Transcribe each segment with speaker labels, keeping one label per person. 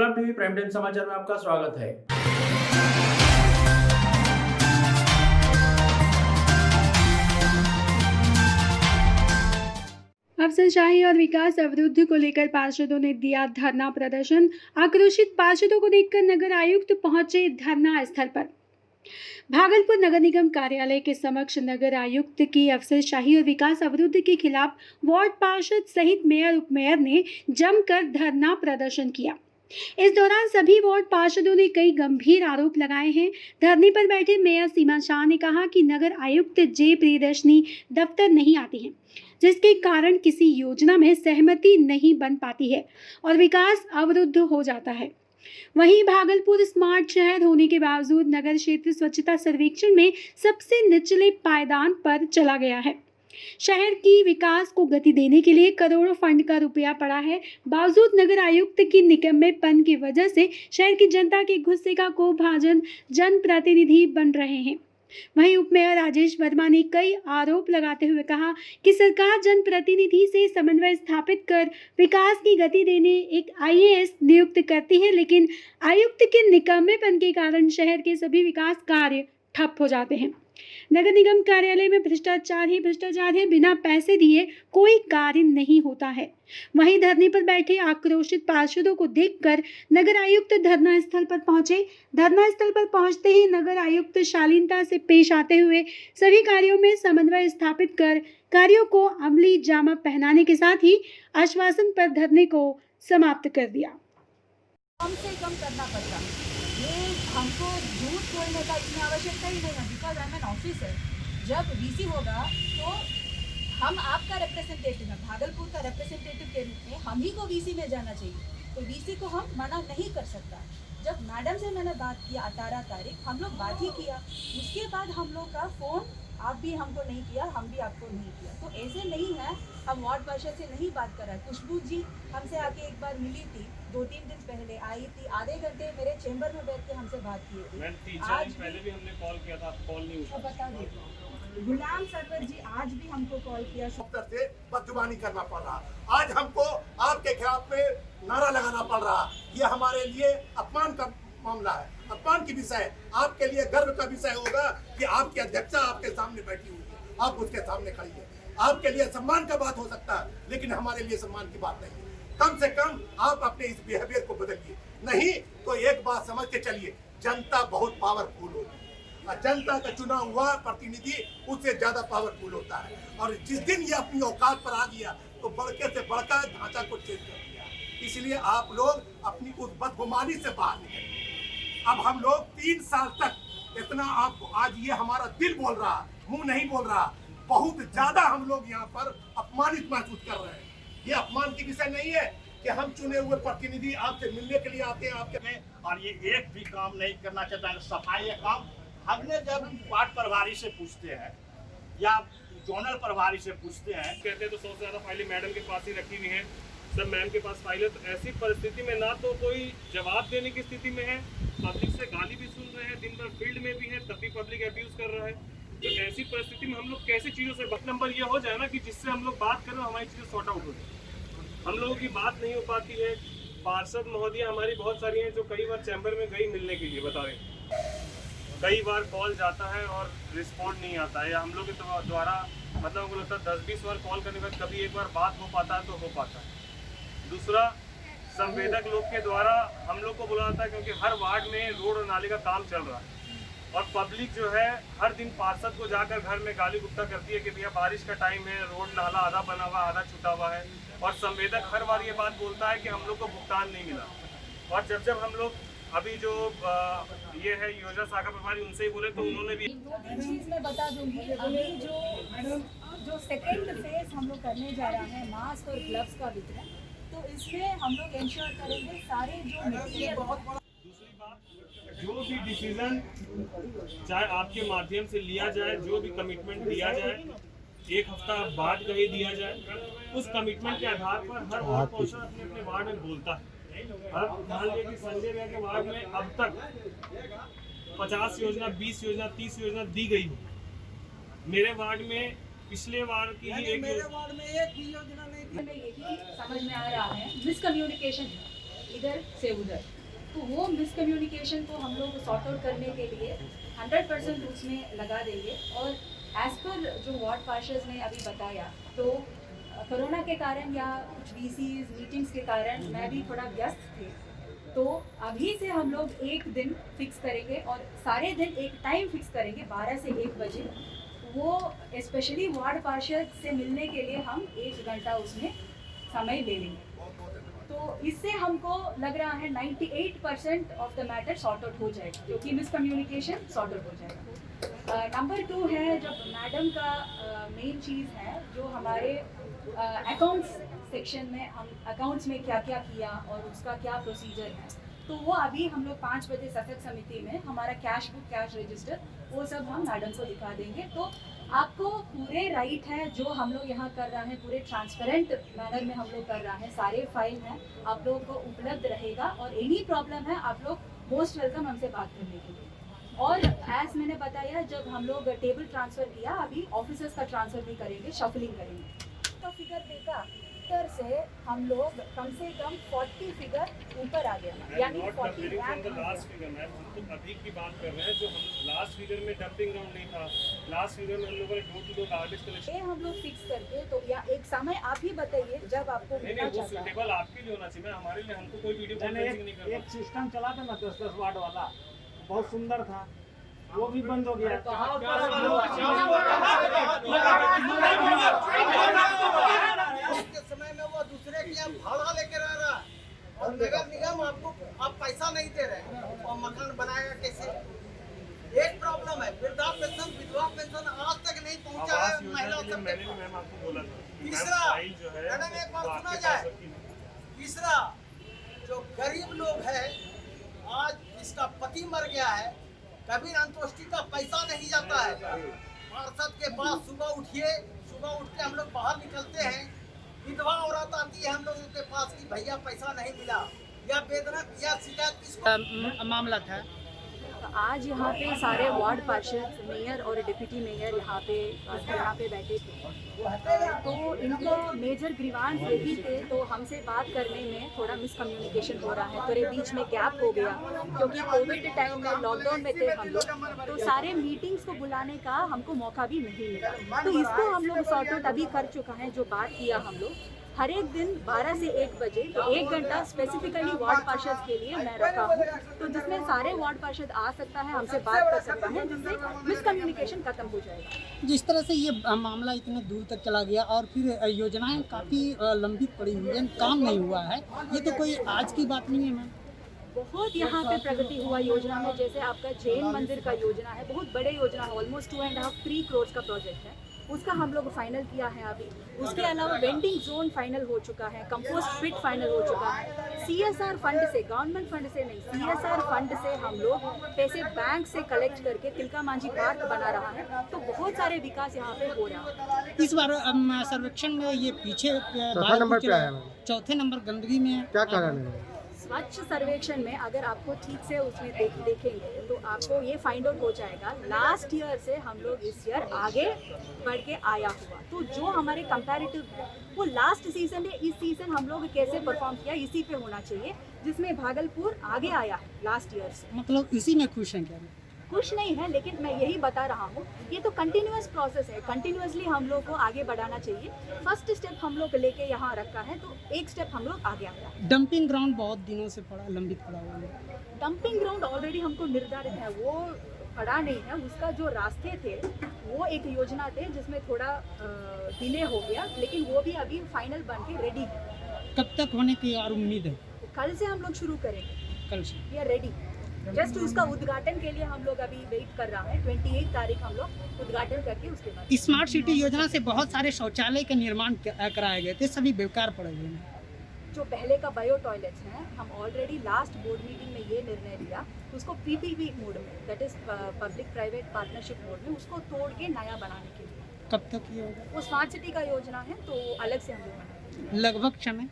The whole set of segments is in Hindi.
Speaker 1: इंकलाब टीवी प्राइम टाइम समाचार में आपका स्वागत है।
Speaker 2: अफसरशाही और विकास अवरुद्ध को लेकर पार्षदों ने दिया धरना प्रदर्शन। आक्रोशित पार्षदों को देखकर नगर आयुक्त पहुंचे धरना स्थल पर। भागलपुर नगर निगम कार्यालय के समक्ष नगर आयुक्त की अफसरशाही और विकास अवरुद्ध के खिलाफ वार्ड पार्षद सहित मेयर उपमेयर ने जमकर धरना प्रदर्शन किया। इस दौरान सभी वार्ड पार्षदों ने कई गंभीर आरोप लगाए हैं। धरने पर बैठे मेयर सीमा शाह ने कहा कि नगर आयुक्त जे प्रियदर्शनी दफ्तर नहीं आती हैं, जिसके कारण किसी योजना में सहमति नहीं बन पाती है और विकास अवरुद्ध हो जाता है। वहीं भागलपुर स्मार्ट शहर होने के बावजूद नगर क्षेत्र स्वच्छता सर्वेक्षण में सबसे निचले पायदान पर चला गया है। शहर की विकास को गति देने के लिए करोड़ों फंड का रुपया पड़ा है, बावजूद नगर आयुक्त की निकम्मेपन की वजह से शहर की जनता के गुस्से का कोपभाजन जनप्रतिनिधि बन रहे हैं। वहीं उपमेयर राजेश वर्मा ने कई आरोप लगाते हुए कहा कि सरकार जनप्रतिनिधि से समन्वय स्थापित कर विकास की गति देने एक IAS नियुक्त करती है, लेकिन आयुक्त के निकम्मेपन के कारण शहर के सभी विकास कार्य ठप हो जाते हैं। नगर निगम कार्यालय में भ्रष्टाचार ही भ्रष्टाचार है, बिना पैसे दिए कोई कार्य नहीं होता है। वहीं धरने पर बैठे आक्रोशित पार्षदों को देखकर नगर आयुक्त धरना स्थल पर पहुंचे। धरना स्थल पर पहुंचते ही नगर आयुक्त शालीनता से पेश आते हुए सभी कार्यों में समन्वय स्थापित कर कार्यों को अमली जामा पहनाने के साथ ही आश्वासन पर धरने को समाप्त कर दिया।
Speaker 3: कम से कम करना पड़ता, ये हमको झूठ बोलने का इतनी आवश्यकता ही नहीं है, because I am an officer. जब VC होगा तो हम आपका रिप्रेजेंटेटिव है, भागलपुर का रिप्रेजेंटेटिव के रूप में हम ही को VC में जाना चाहिए, तो VC को हम मना नहीं कर सकता। जब मैडम से मैंने बात किया 18 तारीख, हम लोग बात ही किया, उसके बाद हम लोग का फ़ोन आप भी हमको नहीं किया, हम भी आपको नहीं किया, तो ऐसे नहीं है हम वार्ड पार्षद से नहीं बात कर रहे हैं। खुशबू जी हमसे आके एक बार मिली थी, 2-3 दिन पहले आई थी, आधे घंटे मेरे चेंबर में बैठ के हमसे बात की थी।
Speaker 4: आज पहले भी हमने कॉल किया था, कॉल नहीं उठा।
Speaker 3: बता दीजिए, गुलाम सरवर जी आज भी हमको कॉल किया,
Speaker 5: से बदजुबानी करना पड़ रहा। आज हमको आपके खिलाफ में नारा लगाना पड़ रहा। ये हमारे लिए अपमान का मामला है, अपमान की विषय है। आपके लिए गर्व का विषय होगा कि आपकी अध्यक्षा आपके सामने बैठी हुई है, आप उसके सामने खड़ी है। आपके लिए सम्मान का बात हो सकता है, लेकिन हमारे लिए सम्मान की बात नहीं है। कम से कम आप अपने इस बिहेवियर को बदलिए, नहीं तो एक बात समझ के चलिए, जनता बहुत पावरफुल होती है और जनता का चुना हुआ प्रतिनिधि उससे ज्यादा पावरफुल होता है। और जिस दिन ये अपनी औकात पर आ गया तो बड़के से बड़का ढांचा को चेंज कर दिया। इसलिए आप लोग अपनी उस बदगुमानी से बाहर निकलिए। अब हम लोग 3 साल तक इतना आपको, आज ये हमारा दिल बोल रहा, मुंह नहीं बोल रहा, बहुत ज्यादा हम लोग यहाँ पर अपमानित महसूस कर रहे हैं। ये अपमान की विषय नहीं है कि हम चुने हुए प्रतिनिधि आपसे मिलने के लिए आते हैं आपके में,
Speaker 4: और ये एक भी काम नहीं करना चाहता है। सफाई का काम हमने जब वार्ड प्रभारी से पूछते हैं या जोनल प्रभारी से पूछते हैं,
Speaker 6: कहते हैं तो 100 से ज़्यादा फाइलें मैडम के पास ही रखी हुई हैं, सब मैम के पास फाइल है। तो ऐसी परिस्थिति में ना तो कोई जवाब देने की स्थिति में है, पब्लिक से गाली भी सुन रहे हैं, दिन भर फील्ड में भी है, तब भी पब्लिक अब्यूज कर रहा है। तो ऐसी परिस्थिति में हम लोग कैसे चीज़ों से नंबर ये हो जाए ना कि जिससे हम लोग बात करें हमारी चीज़ें सॉर्ट आउट हो जाए। हम लोगों की बात नहीं हो पाती है। पार्षद महोदया हमारी बहुत सारी हैं जो कई बार चैम्बर में गई मिलने के लिए, बता रहे कई बार कॉल जाता है और रिस्पॉन्ड नहीं आता है, या हम लोग के द्वारा मतलब हमको लगता है 10-20 बार कॉल करने के बाद कभी एक बार बात हो पाता है तो हो पाता है। दूसरा, संवेदक लोग के द्वारा हम लोग को बोला जाता है क्योंकि हर वार्ड में रोड और नाले का काम चल रहा है और पब्लिक जो है हर दिन पार्षद को जाकर घर में गाली गुप्ता करती है कि भैया बारिश का टाइम है, रोड नाला आधा बना हुआ आधा छूटा हुआ है, और संवेदक हर बार ये बात बोलता है कि हम लोग को भुगतान नहीं मिला। और जब हम लोग अभी जो ये है योजना शाखा प्रभारी उनसे ही बोले तो उन्होंने भी
Speaker 3: चीज़ मैं बता दूंगी। अभी जो सेकेंड फेज हम लोग करने जा रहे हैं मास्क और ग्लव्स का वितरण, तो इसमें हम लोग इंश्योर करेंगे सारे जो मटेरियल।
Speaker 6: दूसरी बात, जो भी डिसीजन चाहे आपके माध्यम से लिया जाए, जो भी कमिटमेंट दिया जाए, 1 हफ्ता बाद कहीं दिया जाए, उस कमिटमेंट के आधार पर हर वार्ड काउंसिलर अपने अपने वार्ड में बोलता है। मान लीजिए कि संजय भैया के वार्ड में अब तक 50 योजना, 20 योजना, 30 योजना दी गई हो। मेरे वार्ड में पिछले वार्ड की ही एक,
Speaker 3: मेरे वार्ड में एक भी योजना नहीं थी। यही समझ में आ रहा है, मिसकम्युनिकेशन है इधर से उधर। तो वो मिसकम्युनिकेशन को हम लोग सॉर्ट आउट करने के लिए 100% उसमें लगा देंगे। और एज पर जो वार्ड पार्षद ने अभी बताया, तो कोरोना के कारण या कुछ वीसीज मीटिंग्स के कारण मैं भी थोड़ा व्यस्त थी, तो अभी से हम लोग एक दिन फिक्स करेंगे और सारे दिन एक टाइम फिक्स करेंगे 12 से 1 बजे। वो स्पेशली वार्ड पार्षद से मिलने के लिए हम 1 घंटा उसमें समय ले लेंगे। तो इससे हमको लग रहा है 98% of the matter sort out हो जाएगा, क्योंकि मिसकम्युनिकेशन सॉर्ट आउट हो जाएगा। नंबर 2 है, जब मैडम का मेन चीज़ है जो हमारे अकाउंट्स सेक्शन में हम अकाउंट्स में क्या क्या किया और उसका क्या प्रोसीजर है, तो वो अभी हम लोग 5 बजे सतत समिति में हमारा कैश बुक, कैश रजिस्टर, वो सब हम मैडम को दिखा देंगे। तो आपको पूरे राइट है, जो हम लोग यहाँ कर रहे हैं पूरे ट्रांसपेरेंट मैनर में हम लोग कर रहे हैं, सारे फाइल हैं आप लोगों को उपलब्ध रहेगा। और एनी प्रॉब्लम है आप लोग मोस्ट वेलकम हमसे बात करने के लिए। और एज मैंने बताया, जब हम लोग टेबल ट्रांसफ़र किया, अभी ऑफिसर्स का ट्रांसफ़र भी करेंगे, शफलिंग करेंगे। तो फिगर देखा तर से हम लोग कम से कम 40 फिगर ऊपर आ गया, यानी 40
Speaker 6: लास्ट फिगर मैम, हम तो अभी की बात कर रहे हैं। जो हम लास्ट फिगर में डंपिंग ग्राउंड नहीं था, लास्ट फिगर में हम लोगों ने door to door garbage collection,
Speaker 3: ये हम लोग फिक्स करके, तो या एक समय आप ही बताइए जब आपको
Speaker 6: नहीं
Speaker 3: मिलना
Speaker 6: वो
Speaker 3: चाहता है।
Speaker 6: सुटेबल आपके लिए होना चाहिए, हमारे लिए हमको कोई वीडियो कॉन्फ्रेंसिंग नहीं करना।
Speaker 7: एक सिस्टम चला था ना 10-10 वार्ड वाला, बहुत सुंदर था, वो भी बंद हो गया।
Speaker 8: के समय में वो दूसरे के यहाँ भाड़ा लेके रह रहा है और नगर निगम आपको आप पैसा नहीं दे रहे हैं और मकान बनाएगा कैसे? एक प्रॉब्लम है, वृद्धा पेंशन, विधवा पेंशन आज तक नहीं पहुंचा है महिला सब
Speaker 6: मैंने भी मैम आपको बोला था कि
Speaker 8: तीसरा,
Speaker 6: मैम फाइल जो है
Speaker 8: मैडम एक बार
Speaker 6: वो
Speaker 8: सुना
Speaker 6: आपके
Speaker 8: जाए,
Speaker 6: पास रखी है।
Speaker 8: तीसरा जो गरीब लोग है, आज जिसका पति मर गया है, कभी अंत्येष्टि का पैसा नहीं जाता है। पार्षद के पास सुबह उठिए, सुबह उठ के हम लोग बाहर निकलते हैं, विधवा औरत आती है हम लोगों के पास कि भैया पैसा नहीं मिला, या वेदना या शिकायत किसको
Speaker 7: मामला था।
Speaker 3: आज यहाँ पे सारे वार्ड पार्षद, मेयर और डिप्टी मेयर यहाँ पे बैठे थे, तो इनका मेजर ग्रीवांस यही थे। तो हमसे बात करने में थोड़ा मिसकम्युनिकेशन हो रहा है, थोड़े बीच में गैप हो गया, क्योंकि कोविड टाइम में लॉकडाउन में थे हम लोग, तो सारे मीटिंग्स को बुलाने का हमको मौका भी नहीं मिला। तो इसको हम लोग सॉर्ट आउट अभी कर चुका है। जो बात किया हम लोग हर एक दिन 12 से 1 बजे, तो 1 घंटा स्पेसिफिकली वार्ड पार्षद के लिए मैं रखा हूँ, तो जिसमें सारे वार्ड पार्षद आ सकता है, हमसे बात कर सकता है, जिससे मिसकम्युनिकेशन खत्म हो जाएगा।
Speaker 7: जिस तरह से ये मामला इतने दूर तक चला गया और फिर योजनाएं काफ़ी लंबित पड़ी हुई हैं, काम नहीं हुआ है, ये तो कोई आज की बात नहीं है मैम।
Speaker 3: बहुत यहाँ पे प्रगति हुआ योजना में, जैसे आपका जैन मंदिर का योजना है, बहुत बड़े योजना है, ऑलमोस्ट 2.5-3 करोड़ का प्रोजेक्ट है, उसका हम लोग फाइनल किया है अभी। उसके अलावा वेंडिंग जोन फाइनल हो चुका है, कंपोस्ट पिट फाइनल हो चुका है। सीएसआर फंड से, गवर्नमेंट फंड से नहीं, सीएसआर फंड से हम लोग पैसे बैंक से कलेक्ट करके तिलका मांझी पार्क बना रहा है, तो बहुत सारे विकास यहाँ पे हो रहा है।
Speaker 7: इस बार सर्वेक्षण में ये पीछे चौथे नंबर गंदगी में क्या कारण है?
Speaker 3: स्वच्छ सर्वेक्षण में अगर आपको ठीक से उसमें देखेंगे तो आपको ये फाइंड आउट हो जाएगा, लास्ट ईयर से हम लोग इस ईयर आगे बढ़ के आया हुआ। तो जो हमारे कंपैरेटिव है वो लास्ट सीजन है, इस सीजन हम लोग कैसे परफॉर्म किया इसी पे होना चाहिए, जिसमें भागलपुर आगे आया है लास्ट ईयर से।
Speaker 7: मतलब इसी में खुश हैं क्या?
Speaker 3: कुछ नहीं है, लेकिन मैं यही बता रहा हूँ, ये तो कंटिन्यूअस प्रोसेस है, कंटिन्यूअसली हम लोग को आगे बढ़ाना चाहिए। फर्स्ट स्टेप हम लोग लेके यहाँ रखा है, तो एक स्टेप हम लोग आगे आया।
Speaker 7: डंपिंग ग्राउंड बहुत दिनों से लंबित पड़ा हुआ है।
Speaker 3: डंपिंग ग्राउंड ऑलरेडी हमको निर्धारित है, वो पड़ा नहीं है, उसका जो रास्ते थे वो एक योजना थे जिसमें थोड़ा डिले हो गया, लेकिन वो भी अभी फाइनल बन के रेडी है।
Speaker 7: कब तक होने की और उम्मीद है?
Speaker 3: कल से हम लोग शुरू करेंगे,
Speaker 7: कल से
Speaker 3: वी आर रेडी। जस्ट उसका उद्घाटन के लिए हम लोग अभी वेट कर रहा है, 28 तारीख हम लोग उद्घाटन करके उसके बाद।
Speaker 7: स्मार्ट सिटी योजना से बहुत सारे शौचालय का निर्माण कराए गए थे, सभी बेकार पड़े हुए हैं।
Speaker 3: जो पहले का बायो टॉयलेट्स हैं, हम ऑलरेडी लास्ट बोर्ड मीटिंग में ये निर्णय लिया, उसको पीपीपी मोड में, that is public private partnership mode में, उसको तोड़ के नया बनाने के लिए।
Speaker 7: कब तक ये होगा?
Speaker 3: वो स्मार्ट सिटी का योजना है, तो अलग से हम लोग बनाएंगे।
Speaker 7: लगभग समय?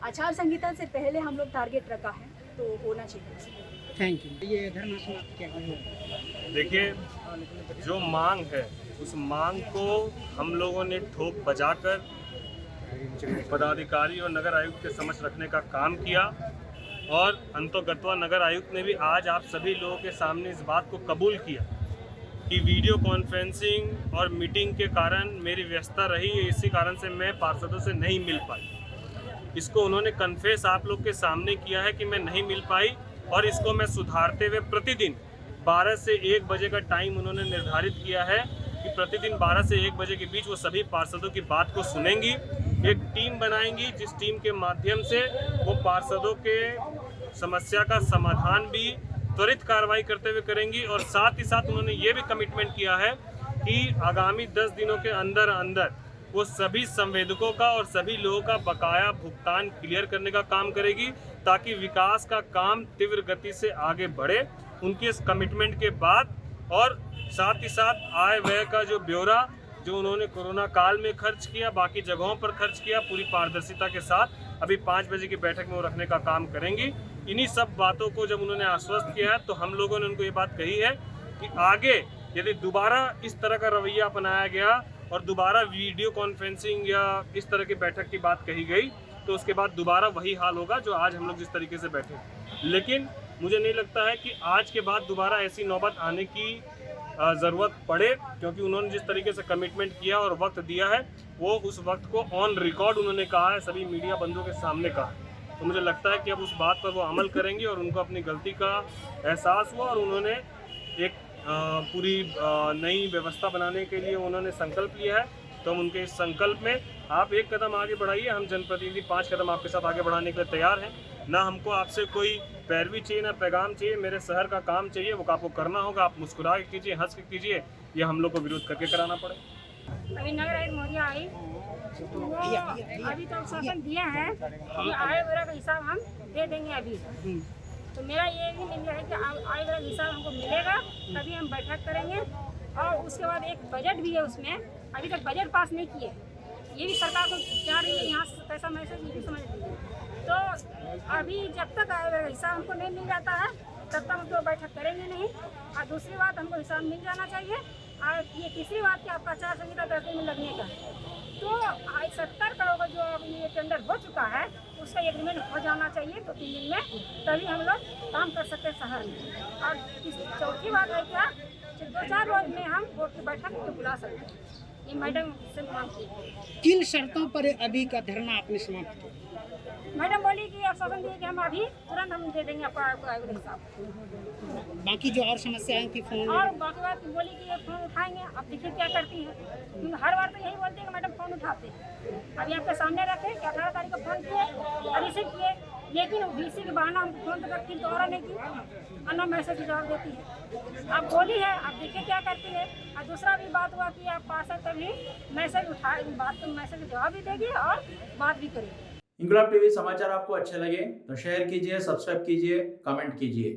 Speaker 3: आचार संहिता से पहले हम लोग टारगेट रखा है, तो होना चाहिए।
Speaker 7: Thank you. ये धरना समाप्त किया गया।
Speaker 6: देखिए, जो मांग है उस मांग को हम लोगों ने ठोक बजाकर पदाधिकारी और नगर आयुक्त के समक्ष रखने का काम किया, और अंतोगत्वा नगर आयुक्त ने भी आज आप सभी लोगों के सामने इस बात को कबूल किया कि वीडियो कॉन्फ्रेंसिंग और मीटिंग के कारण मेरी व्यस्तता रही, इसी कारण से मैं पार्षदों से नहीं मिल पाई। इसको उन्होंने कन्फेस आप लोग के सामने किया है कि मैं नहीं मिल पाई, और इसको मैं सुधारते हुए प्रतिदिन 12 से 1 बजे का टाइम उन्होंने निर्धारित किया है कि प्रतिदिन 12 से 1 बजे के बीच वो सभी पार्षदों की बात को सुनेंगी, एक टीम बनाएंगी जिस टीम के माध्यम से वो पार्षदों के समस्या का समाधान भी त्वरित कार्रवाई करते हुए करेंगी। और साथ ही साथ उन्होंने ये भी कमिटमेंट किया है कि आगामी 10 दिनों के अंदर अंदर वो सभी संवेदकों का और सभी लोगों का बकाया भुगतान क्लियर करने का काम करेगी, ताकि विकास का काम तीव्र गति से आगे बढ़े। उनके इस कमिटमेंट के बाद और साथ ही साथ आय व्यय का जो ब्यौरा जो उन्होंने कोरोना काल में खर्च किया, बाकी जगहों पर खर्च किया, पूरी पारदर्शिता के साथ अभी 5 बजे की बैठक में वो रखने का काम करेंगी। इन्हीं सब बातों को जब उन्होंने आश्वस्त किया है तो हम लोगों ने उनको ये बात कही है कि आगे यदि दोबारा इस तरह का रवैया अपनाया गया और दोबारा वीडियो कॉन्फ्रेंसिंग या इस तरह की बैठक की बात कही गई तो उसके बाद दोबारा वही हाल होगा जो आज हम लोग जिस तरीके से बैठे। लेकिन मुझे नहीं लगता है कि आज के बाद दोबारा ऐसी नौबत आने की ज़रूरत पड़े, क्योंकि उन्होंने जिस तरीके से कमिटमेंट किया और वक्त दिया है वो उस वक्त को ऑन रिकॉर्ड उन्होंने कहा है, सभी मीडिया बंधुओं के सामने कहा। तो मुझे लगता है कि अब उस बात पर वो अमल करेंगे और उनको अपनी गलती का एहसास हुआ और उन्होंने एक पूरी नई व्यवस्था बनाने के लिए उन्होंने संकल्प लिया है। तो हम उनके इस संकल्प में आप एक कदम आगे बढ़ाइए, हम जनप्रतिनिधि 5 कदम आपके साथ आगे बढ़ाने के लिए तैयार हैं। ना हमको आपसे कोई पैरवी चाहिए, ना पैगाम चाहिए, मेरे शहर का काम चाहिए, वो आपको करना होगा। आप मुस्कुरा के कीजिए, हंस के कीजिए, या हम लोग को विरोध करके कराना पड़े।
Speaker 9: अभी नगर आयुक्त मौर्या आई तो वो अभी तो शासन दिया है कि आय व्यय का हिसाब हम दे देंगे अभी। तो मेरा ये भी निर्णय है कि आय व्यय का हिसाब हमको मिलेगा तभी हम बैठक करेंगे। और उसके बाद एक बजट भी है, उसमें अभी तक बजट पास नहीं किए, ये भी सरकार को क्या रही है यहाँ से पैसा मैसेज ये भी समझ लीजिए। तो अभी जब तक आय व्यय का हिसाब हमको नहीं मिल जाता है तब तक हम तो बैठक करेंगे नहीं। और दूसरी बात, हमको हिसाब मिल जाना चाहिए। और ये तीसरी बात कि आपका आचार संहिता 10 दिन में लगने का, तो 70 करोड़ का जो अभी ये टेंडर हो चुका है उसका एग्रीमेंट हो जाना चाहिए 2-3 दिन में, तभी हम लोग काम कर सकते हैं शहर में। और चौथी बात है क्या, 2-4 रोज में हम बोर्ड की बैठक को बुला सकते हैं। ये मैडम से मांग की।
Speaker 7: किन शर्तों पर अभी का धरना आपने समाप्त किया?
Speaker 9: मैडम बोली कि आश्वासन दिए कि हम अभी तुरंत हम दे देंगे आपका आय व्यय हिसाब।
Speaker 7: बाकी जो और समस्याएं थी फोन
Speaker 9: और बाकी बात बोली कि ये फोन उठाएंगे, अब देखिए क्या करती है। हर बार तो यही बोलते हैं कि मैडम फोन उठाते हैं। अभी आपके सामने रखे कि 18 तारीख को फोन किए और रिसीव किए, लेकिन VC के बहाना हमको फोन तक की दोबारा नहीं की, अन्ना मैसेज जवाब देती है। आप बोली है, आप देखिए क्या करती है। और दूसरा भी बात हुआ कि आप पार्षद तभी मैसेज उठाए, बात को मैसेज जवाब भी देगी और बात भी करेगी।
Speaker 1: इंकलाब टीवी समाचार आपको अच्छे लगे तो शेयर कीजिए, सब्सक्राइब कीजिए, कमेंट कीजिए।